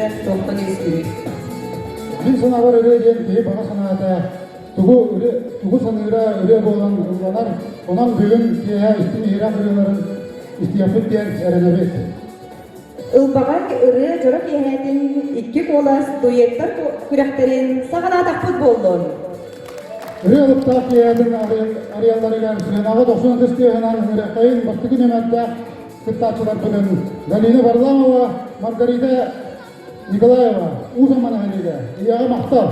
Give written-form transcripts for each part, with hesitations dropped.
Ülküde Doktan İskiri. Bin sanavar öyle diye bana sanata tugu sanıra öyle boğulan durumlar ondan bugün diye istimihira kırıların istiyafet diyen erenebi. Ilbagan ırı jorok yehetin iki kolas duyettar kürekterin sağana takput boldun. Öyle alıp da kiyetin arayallarıyla Süleyman'a 90 kıstı hemen kayın bastıkı nemette kıttaçılar bugün. Galina Varlamova, Margarita Nikolayeva, o zaman haliyle, iyağı makta.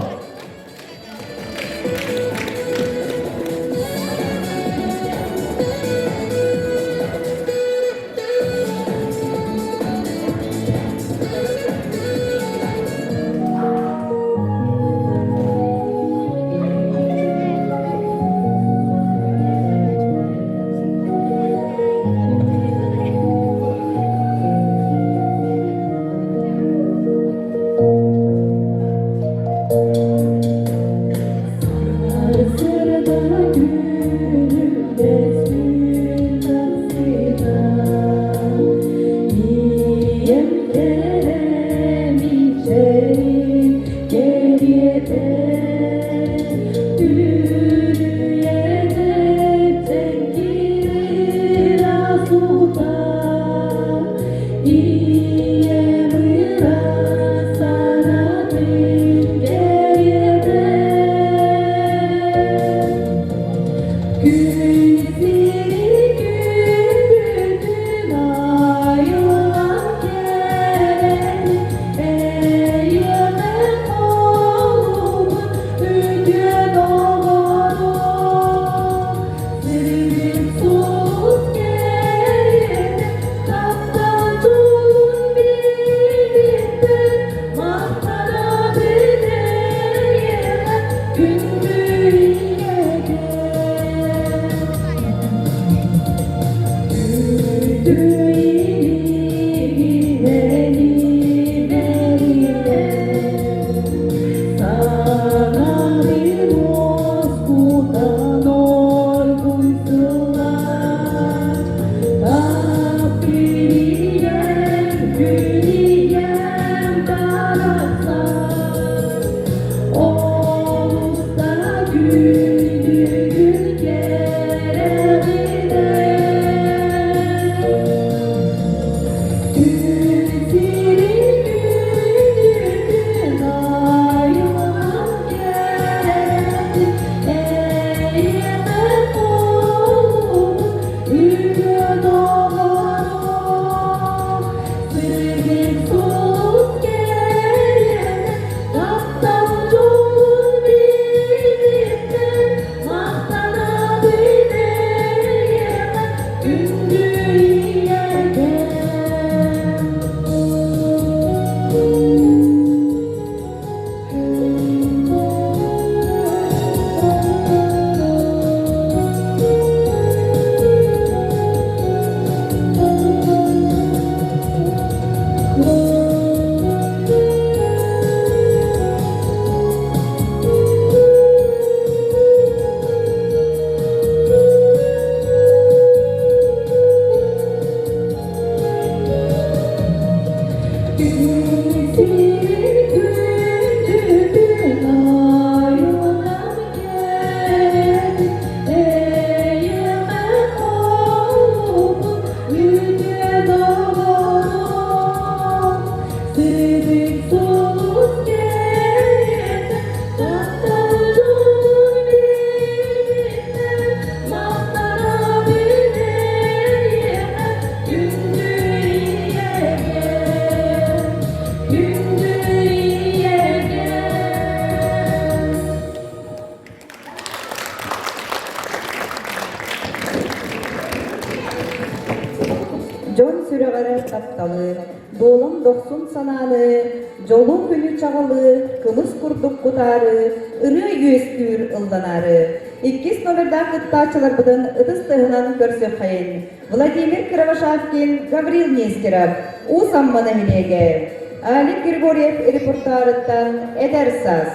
John Süreğara taptalı, Doğulan 90 sanalı, Jolun külü çağalı, Kımız kurduk kutarı, Irı yüzgür ıldanarı. İkis номерда кыттачылар бұдын ыдыстығынан көрсі қайын. Владимир Кравошавкин, Гаврил Нестеров, У самманы хилеге. Алик Григорьев репортарыттан Эдерсаз.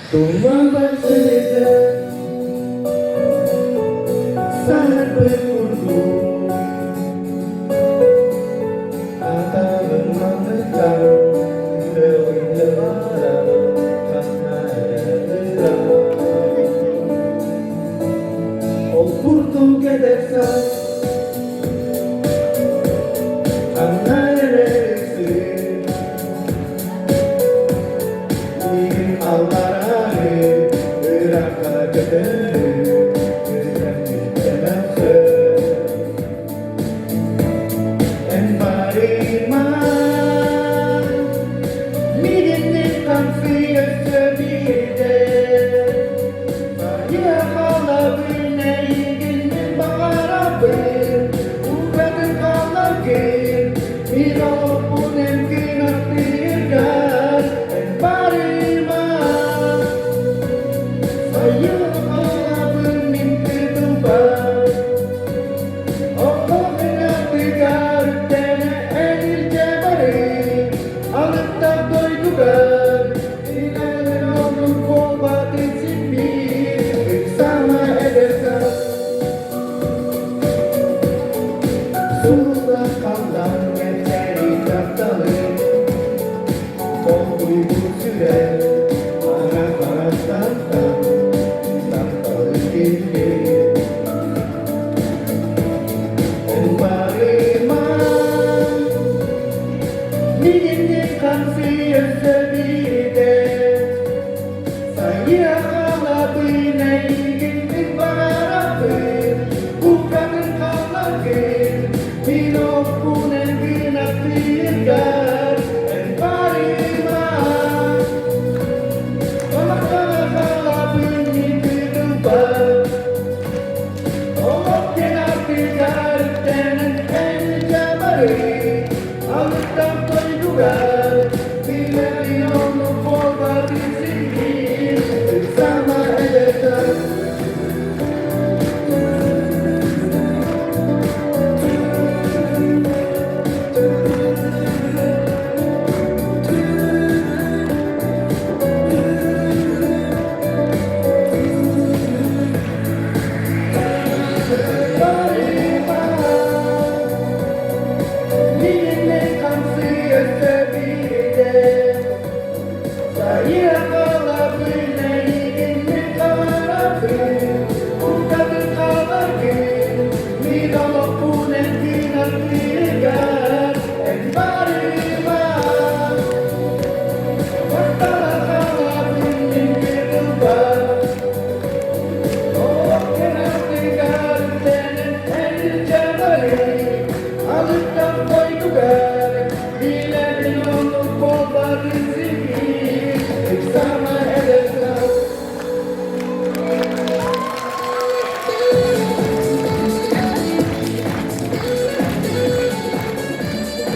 Tumbang bercerita sangat berkudu kata bermanfaat lebih lebaran karena ada oh kurtu kedesan karena reaksi ingin almarhum berangkat ketemu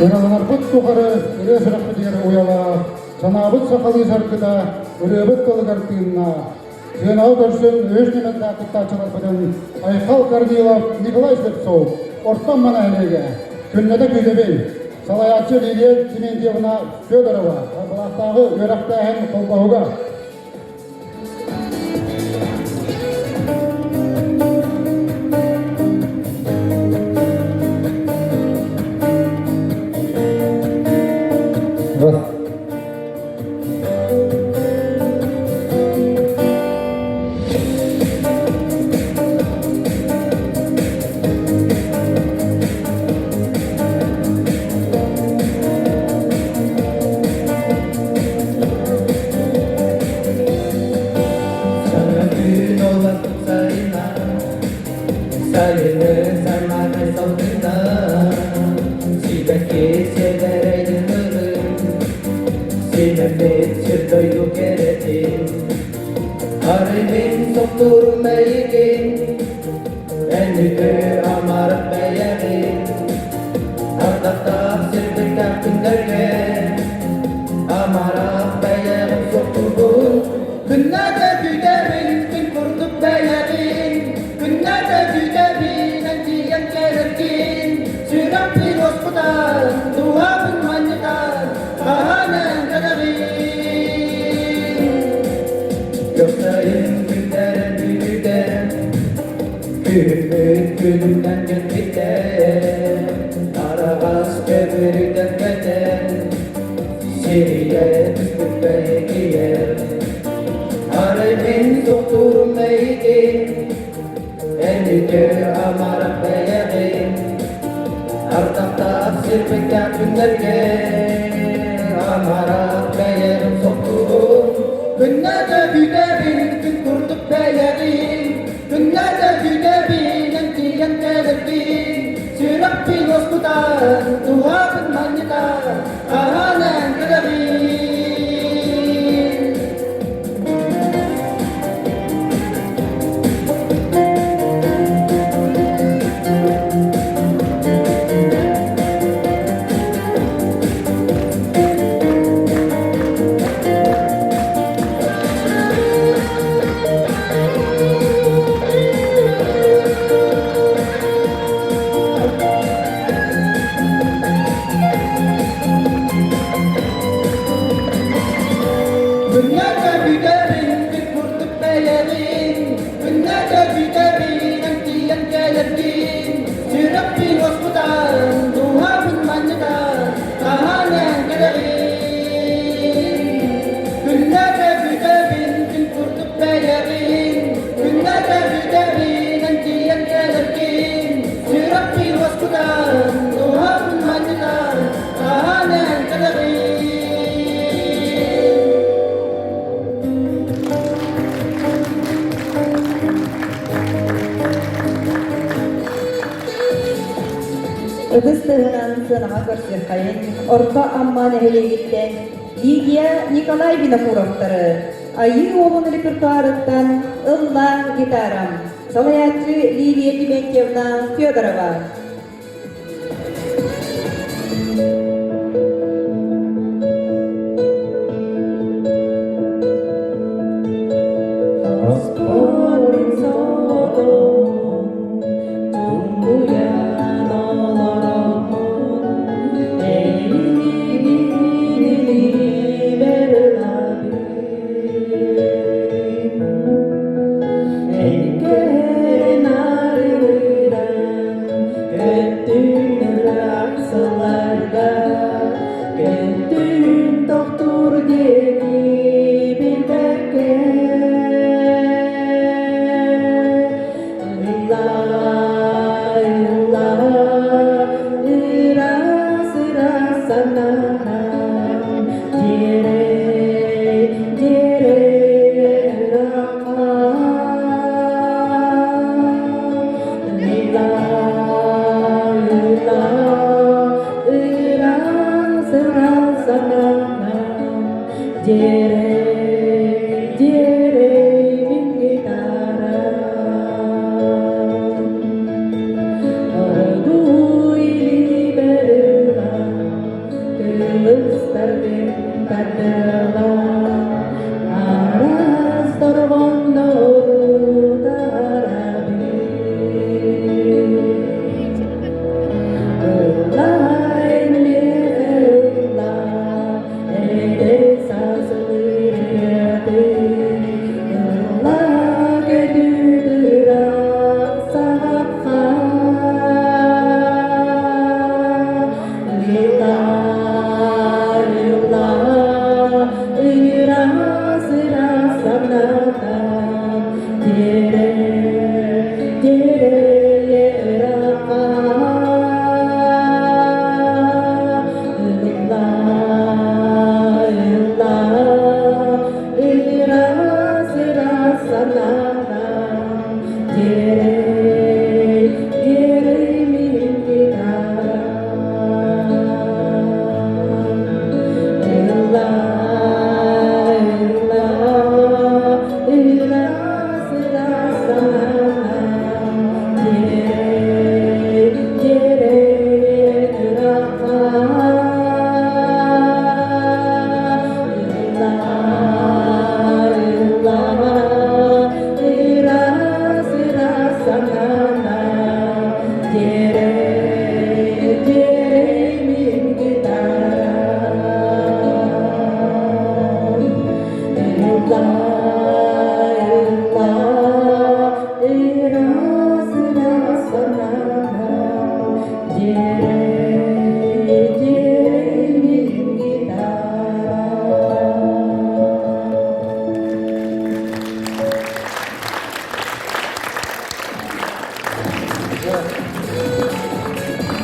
Önalar bıt tukarı, öre sıraqı diyeri uyala, sanabıt sakalı sarkıda, öre bıt kalı kartıyınna. Senal dörsün, öş nemet dakıtta açılar bıdın, Aykal Karnilov, Nikolay Slepsov, ortam mana elege, künnede güzebey, salayatçı Liliya Timentievna Fedorova, Balaqtağı Yöraqta hem Kolbahuga. Göklerin günlerin birlikte Gülüp gülümden gitmekte Arabas köprüden geçer Siriye düşüp giyer Haribin doktorum neydi Endişe amarak beyeğin Ardakta sirpekten günlerge Amarak beyeğim doktorum Günlerde güderin gün kurduk beyeğin Günlerde güderin entiyen gelirkin Sürak bin hospital Duhabın manyita Ahanen giderin Dünyada güderin bir kurduk beyerin Dünyada güderin entiyen gelirkin Sürak bin hospital Duha bin manyita Ahanen giderin Dünyada güderin bir kurduk beyerin Dünyada güderin entiyen gelirkin Sürak bin hospital Duha bin manyita Ahanen giderin Ыдыс тыгынан сынаға көрсетқайын, орта амман әхелегіттен Лидия Николай Винокуровтары, айы олын репертуарыттан ылла гитарам, салаятчы Лилия Дементьевна Федорова.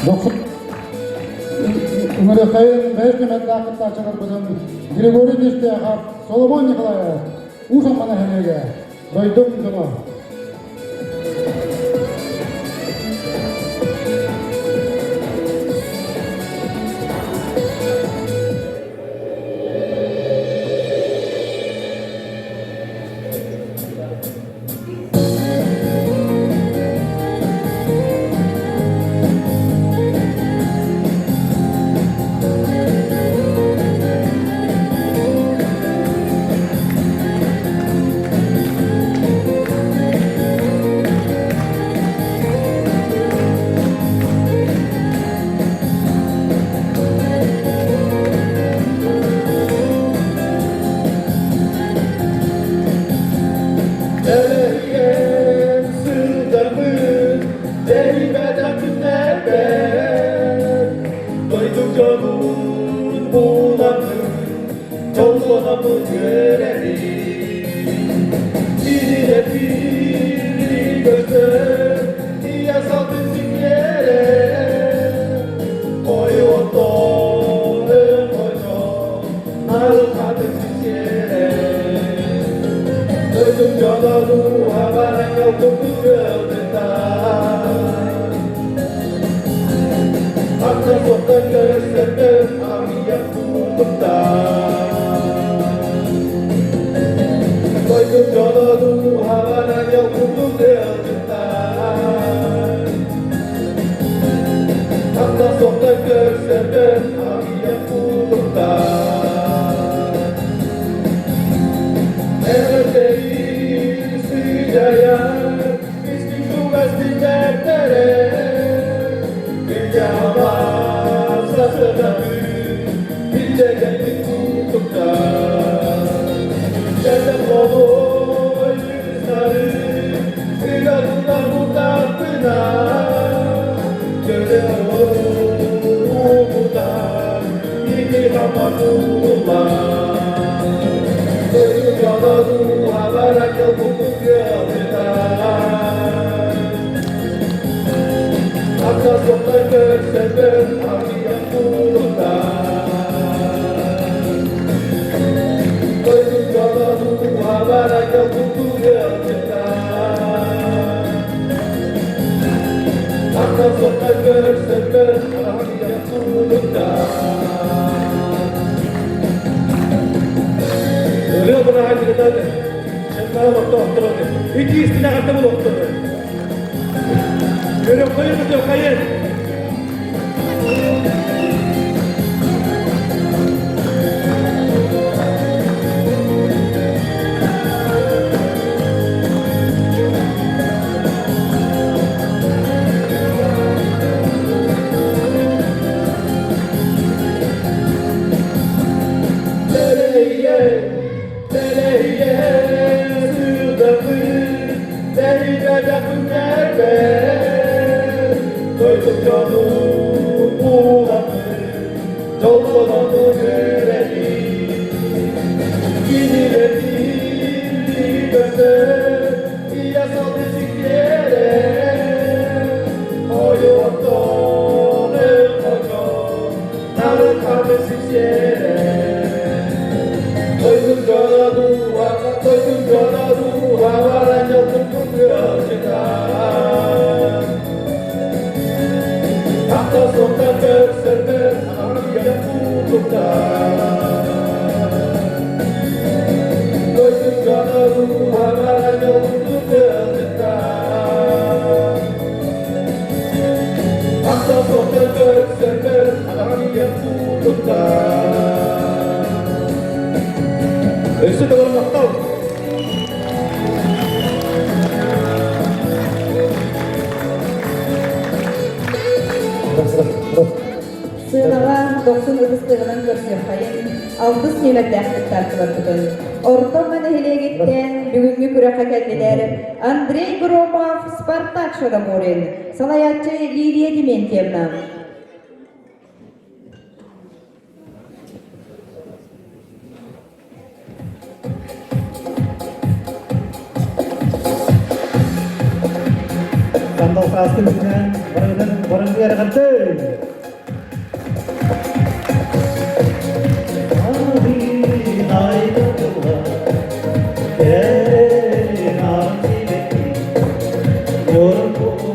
90 Умарекайын бәйшкемет дақытта чығыр бұдың Григорий Дистяхов, Соломон Николаев, Ушан мана хенеге, дойдым дұна. Sığınağa 90 ıdыстığının görsüyokayın, aldız nimetləxlik tartılır bugün. Orta manihiliyetten bugünkü küraka kendiler Andrei Gromov, Spartak Şodamorin, salayatçı Liliya Dementьевна. Sandal saskin dengan barang dia ada kante. Abi naik tua, nanti lagi, yorko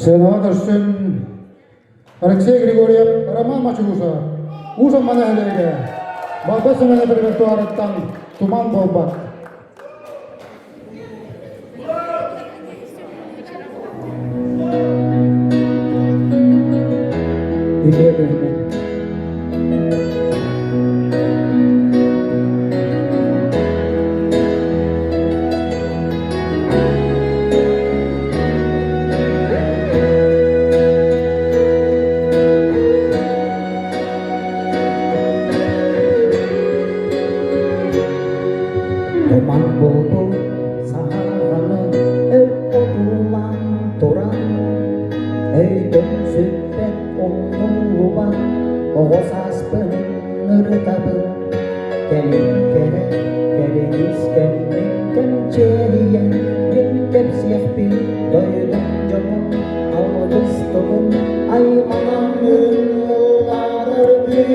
Senatorsun Alexei Grigoriev, Roman Machusa, Usa Manehlega, Babasana Prefektuarettan Tuman Bobat. Teman bobo sahana otuman toran dönsüpet onluban osas bener tabe kelin kere kerenis kelin cehiyen kep siap pin doydan jomon alus tobun ay manam larbi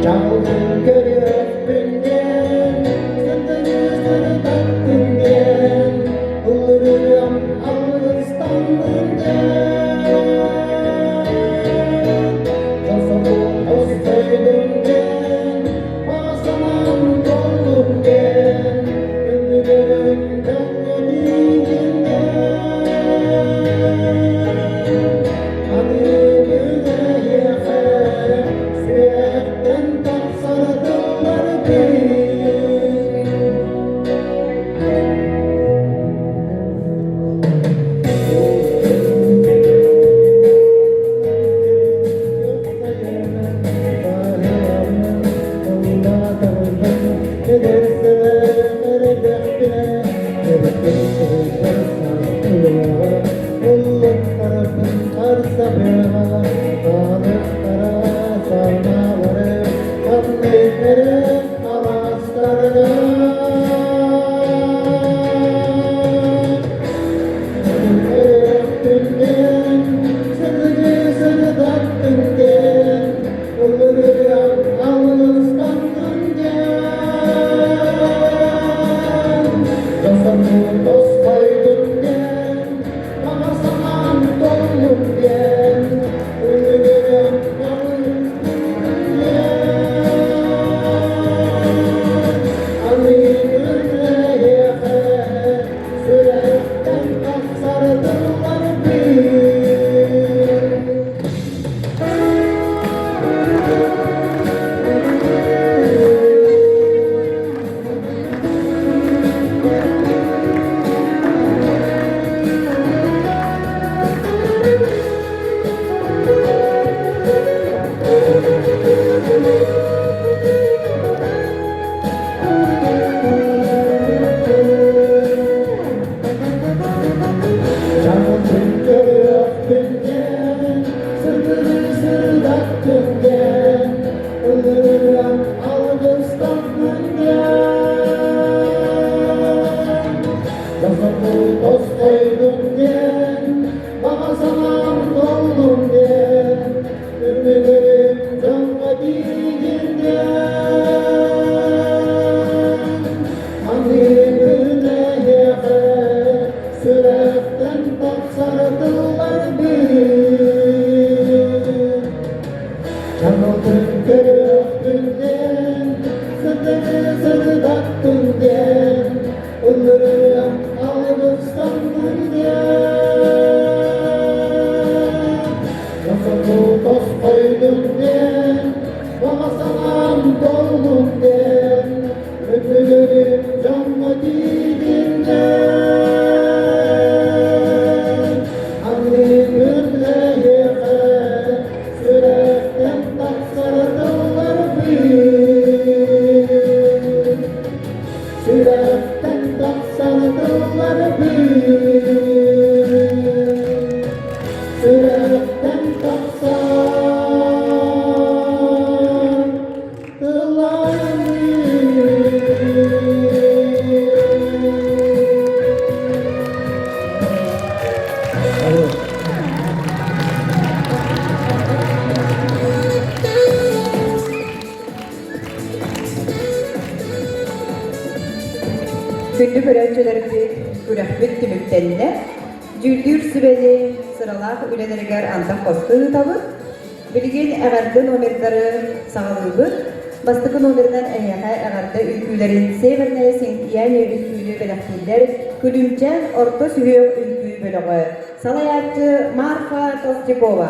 Jangan kerap pengen, sendiri serta pengen, uluram alus tanggungan. Jasabun hostai dengan, pasangan tolongkan, pengen dan menginginkan. Ani bila ya tünden Ölürüm algıstan günden Yazımı dost koydum den Bağızamam doldum den Ümidim canla diğinden Hani güneye sürekten taksardılar bir Yanıldım körüktünden Sırdaktünden Ölürüm algıstandünden Yazımı dost koydumden Bağızamam doldumden Öpülürüm canla diğinden Hani günleye sürekten taksardılar bir Sürekten taksardılar bir Sürekten taksardılar Günlük öğrencilerimizi ürahmet tümüklerinde Cüldür süreli sıralar üleleriger andak bastığı tabı bilgin eğerde nomerleri sağlığı bastığı nomerden eğerde ülkülerin severine sintiyen ülkülü belakiller külümcen orta sühüyor ülkü bölümü salayatçı Marfa Tostipova.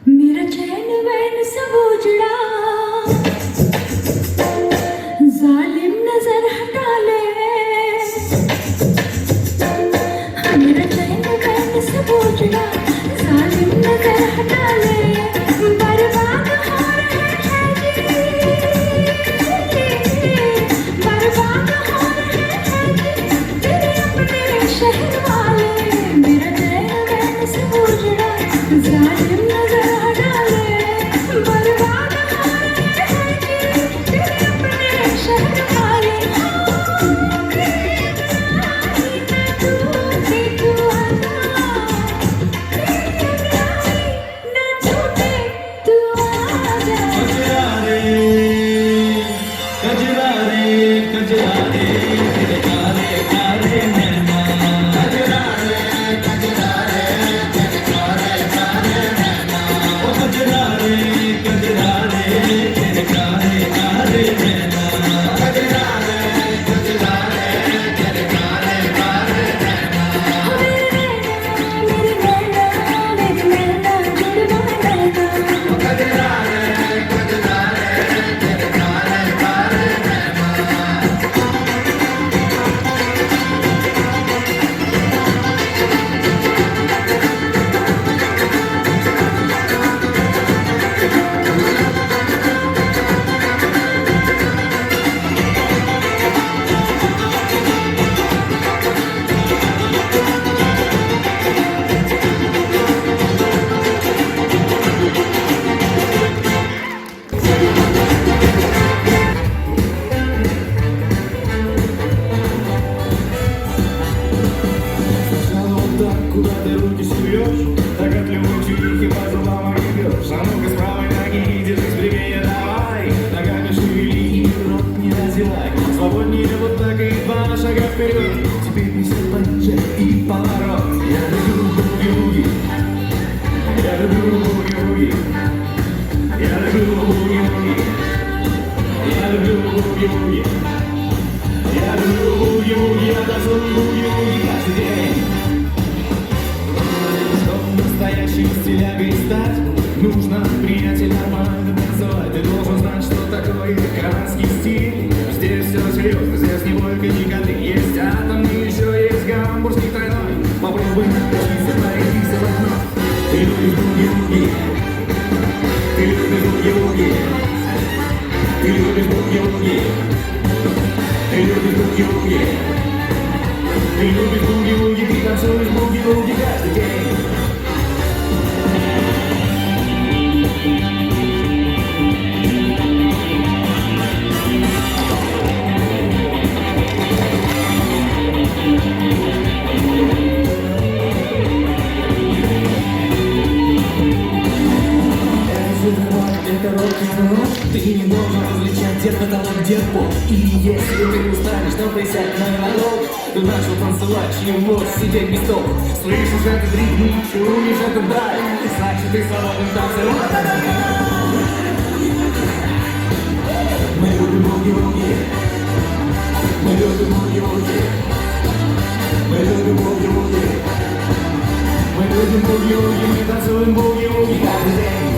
मेरा चैन वैन सब उजड़ा, जालिम नजर हटा ले, Сначала вот так, куда ты руки суешь, так от любой чурихи по зубам огребешь. А ну-ка с правой ноги, держись прямее, давай. Ногами шевели и рот не разевай. Свободнее вот так и два шага вперед. Теперь несет пониже и поворот. Я люблю буги-буги. Я люблю буги-буги. Я люблю буги-буги. Я люблю буги-буги. Я люблю буги-буги, я танцую буги-буги каждый день. Чтобы настоящим стилягой стать, нужно принять и нормально танцевать. Ты должен знать, что такое канадский стиль. Здесь все серьезно, здесь не только никоты. Есть атомный, еще есть гамбургский тройной. Попробуй научиться пройтись в окно. Ты любишь буги-буги. Ты любишь буги-буги. Ты любишь буги-буги. Ты любишь буги-буги. Ты любишь буги-буги, ты танцуешь буги-буги каждый день. Это рок-н-ролл. Ты не должен различать, где потолок, где пол. Или если ты устанешь, то присядь на монолог. Ты начал танцевать, чего сидеть без толку. Слышишь этот ритм, чуешь этот драйв, значит ты свободен танцевать. Мы любим буги-буги. Мы любим буги-буги. Мы любим буги-буги. Мы любим буги-буги, мы танцуем буги-буги каждый день.